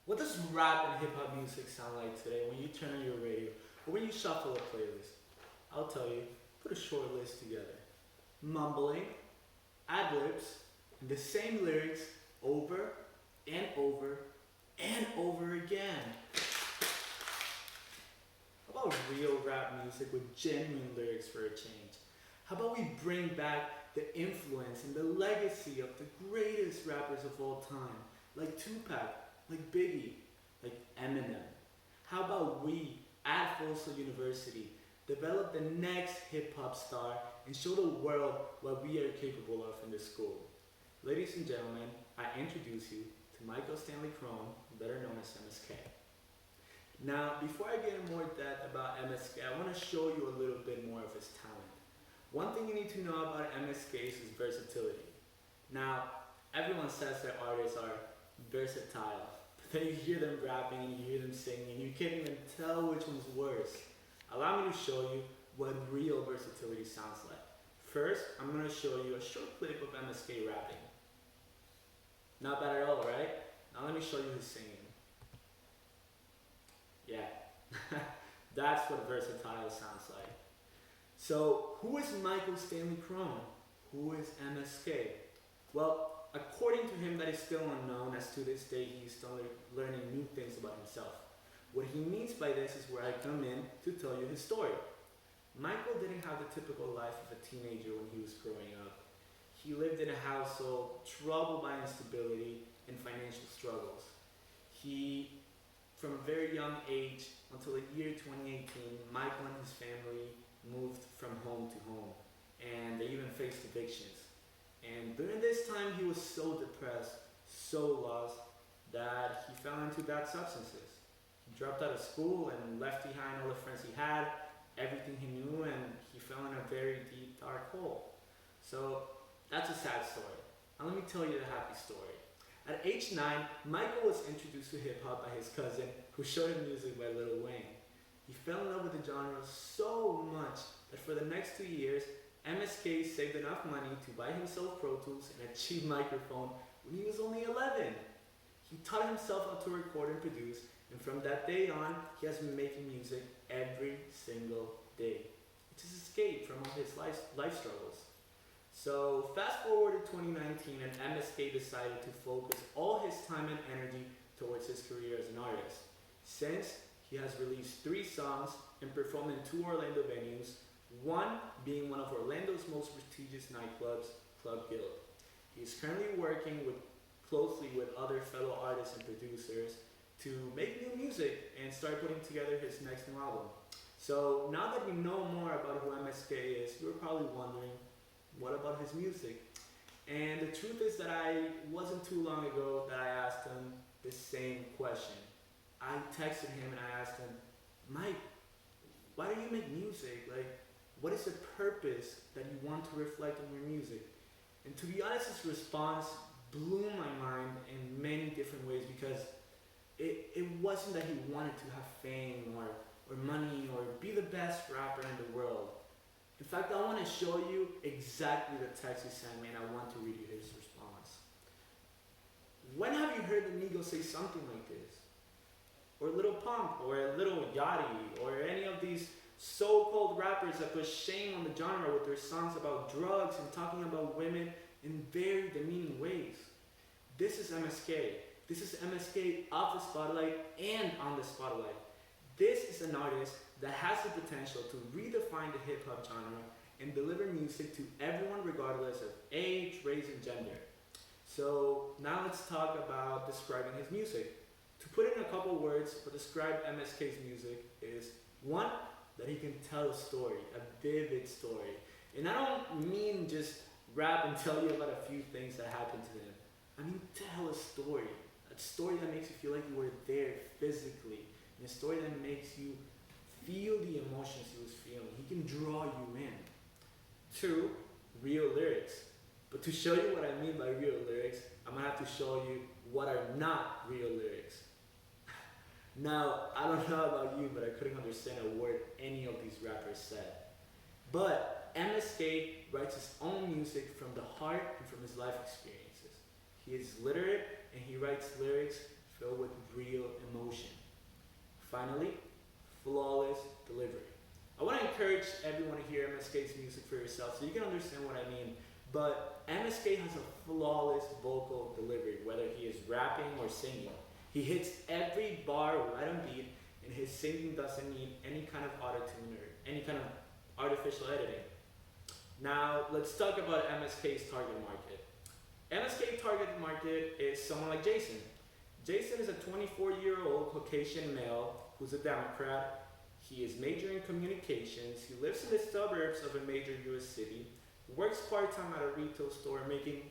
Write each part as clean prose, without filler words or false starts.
What does rap and hip hop music sound like today when you turn on your radio or when you shuffle a playlist? I'll tell you, put a short list together. Mumbling, ad libs, and the same lyrics over and over and over again. How about real rap music with genuine lyrics for a change? How about we bring back the influence and the legacy of the greatest rappers of all time, like Tupac, like Biggie, like Eminem? How about we, at Folsom University, develop the next hip hop star and show the world what we are capable of in this school? Ladies and gentlemen, I introduce you to Michael Stanley Crone, better known as MSK. Now, before I get in more depth about MSK, I want to show you a little bit more of his talent. One thing you need to know about MSK is his versatility. Now, everyone says that artists are versatile, but then you hear them rapping and you hear them singing and you can't even tell which one's worse. Allow me to show you what real versatility sounds like. First, I'm going to show you a short clip of MSK rapping. Not bad at all, right? Now let me show you his singing. Yeah, that's what versatile sounds like. So, who is Michael Stanley Crone? Who is MSK? Well, according to him, that is still unknown, as to this day he's still learning new things about himself. What he means by this is where I come in to tell you his story. Michael didn't have the typical life of a teenager when he was growing up. He lived in a household troubled by instability and financial struggles. He, from a very young age until the year 2018, Michael and his family moved from home to home, and they even faced evictions. And during this time, he was so depressed, so lost, that he fell into bad substances. He dropped out of school and left behind all the friends he had, everything he knew, and he fell in a very deep, dark hole. So that's a sad story. Now let me tell you the happy story. At age 9, Michael was introduced to hip hop by his cousin, who showed him music by Lil Wayne. He fell in love with the genre so much that for the next 2 years, MSK saved enough money to buy himself Pro Tools and a cheap microphone when he was only 11. He taught himself how to record and produce, and from that day on, he has been making music every single day. It's his escape from all his life struggles. So fast forward to 2019, and MSK decided to focus all his time and energy towards his career as an artist. Since he has released 3 songs and performed in 2 Orlando venues, one being one of Orlando's most prestigious nightclubs, Club Guild. He is currently working closely with other fellow artists and producers to make new music and start putting together his next new album. So now that we know more about who MSK is, you're probably wondering, what about his music? And the truth is that I wasn't too long ago that I asked him the same question. I texted him and I asked him, Mike, why do you make music? Like, what is the purpose that you want to reflect in your music? And to be honest, his response blew my mind in many different ways, because it wasn't that he wanted to have fame or money or be the best rapper in the world. In fact, I want to show you exactly the text he sent me, and I want to read you his response. When have you heard the Migos say something like this? Or Lil Pump, or Lil Yachty, or any of these so-called rappers that put shame on the genre with their songs about drugs and talking about women in very demeaning ways. This is MSK. This is MSK off the spotlight and on the spotlight. This is an artist that has the potential to redefine the hip-hop genre and deliver music to everyone regardless of age, race, and gender. So now let's talk about describing his music. To put it in a couple words, what describe MSK's music is, 1, that he can tell a story, a vivid story. And I don't mean just rap and tell you about a few things that happened to him. I mean tell a story that makes you feel like you were there physically, and a story that makes you feel the emotions he was feeling. He can draw you in. 2, real lyrics. But to show you what I mean by real lyrics, I'm gonna have to show you what are not real lyrics. Now, I don't know about you, but I couldn't understand a word any of these rappers said. But MSK writes his own music from the heart and from his life experiences. He is literate and he writes lyrics filled with real Finally, flawless delivery. I want to encourage everyone to hear MSK's music for yourself so you can understand what I mean. But MSK has a flawless vocal delivery, whether he is rapping or singing. He hits every bar right on beat, and his singing doesn't need any kind of auto-tune or any kind of artificial editing. Now, let's talk about MSK's target market. MSK target market is someone like Jason. Jason is a 24-year-old Caucasian male who's a Democrat. He is majoring in communications. He lives in the suburbs of a major US city, works part-time at a retail store making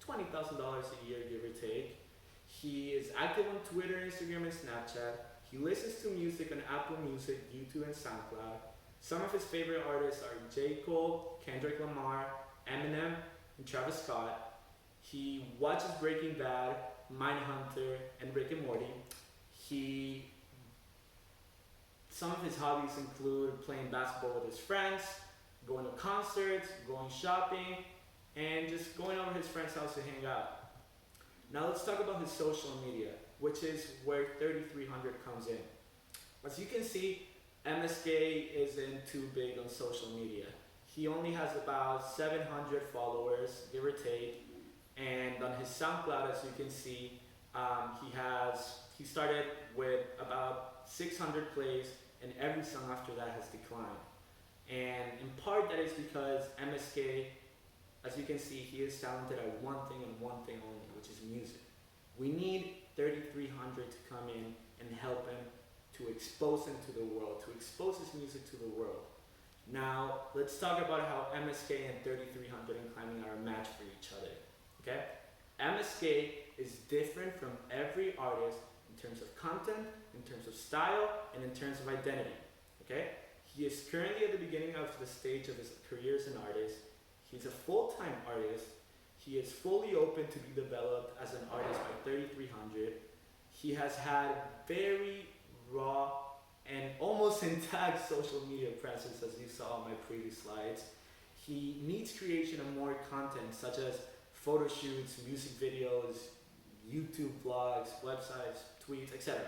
$20,000 a year, give or take. He is active on Twitter, Instagram, and Snapchat. He listens to music on Apple Music, YouTube, and SoundCloud. Some of his favorite artists are J. Cole, Kendrick Lamar, Eminem, and Travis Scott. He watches Breaking Bad, Mindhunter, and Rick and Morty. Some of his hobbies include playing basketball with his friends, going to concerts, going shopping, and just going over his friend's house to hang out. Now let's talk about his social media, which is where 3300 comes in. As you can see, MSK isn't too big on social media. He only has about 700 followers, give or take, and on his SoundCloud, as you can see, he started with about 600 plays, and every song after that has declined. And in part that is because MSK, as you can see, he is talented at one thing and one thing only, which is music. We need 3300 to come in and help him to expose him to the world, to expose his music to the world. Now, let's talk about how MSK and 3300 and Climbing are a match for each other, okay? MSK is different from every artist in terms of content, in terms of style, and in terms of identity, okay? He is currently at the beginning of the stage of his career as an artist. He's a full-time artist. He is fully open to be developed as an artist by 3300. He has had very raw and almost intact social media presence, as you saw on my previous slides. He needs creation of more content, such as photo shoots, music videos, YouTube vlogs, websites, tweets, etc.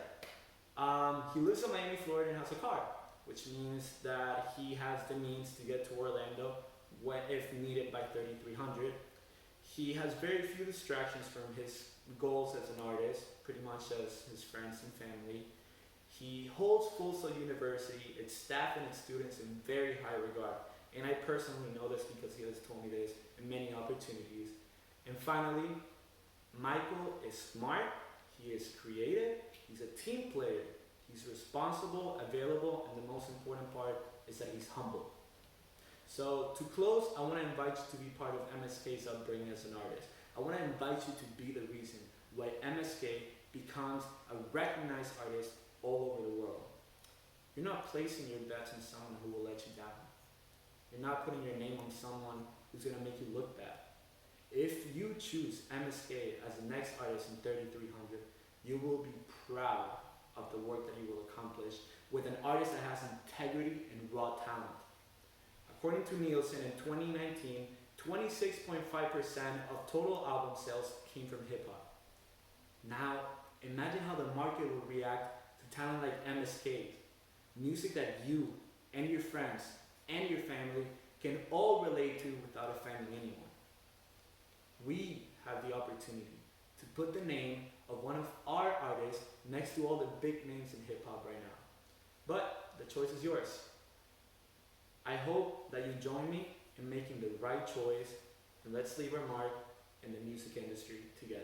He lives in Miami, Florida, and has a car, which means that he has the means to get to Orlando if needed by 3300. He has very few distractions from his goals as an artist, pretty much as his friends and family. He holds Full Sail University, its staff and its students in very high regard. And I personally know this because he has told me this in many opportunities. And finally, Michael is smart, he is creative, he's a team player, he's responsible, available, and the most important part is that he's humble. So to close, I want to invite you to be part of MSK's upbringing as an artist. I want to invite you to be the reason why MSK becomes a recognized artist all over the world. You're not placing your bets on someone who will let you down. You're not putting your name on someone who's going to make you look bad. If you choose MSK as the next artist in 3300, you will be proud of the work that you will accomplish with an artist that has integrity and raw talent. According to Nielsen, in 2019, 26.5% of total album sales came from hip-hop. Now, imagine how the market will react to talent like MSK, music that you and your friends and your family can all relate to without offending anyone. We have the opportunity to put the name of one of our artists next to all the big names in hip-hop right now. But the choice is yours. I hope that you join me in making the right choice, and let's leave our mark in the music industry together.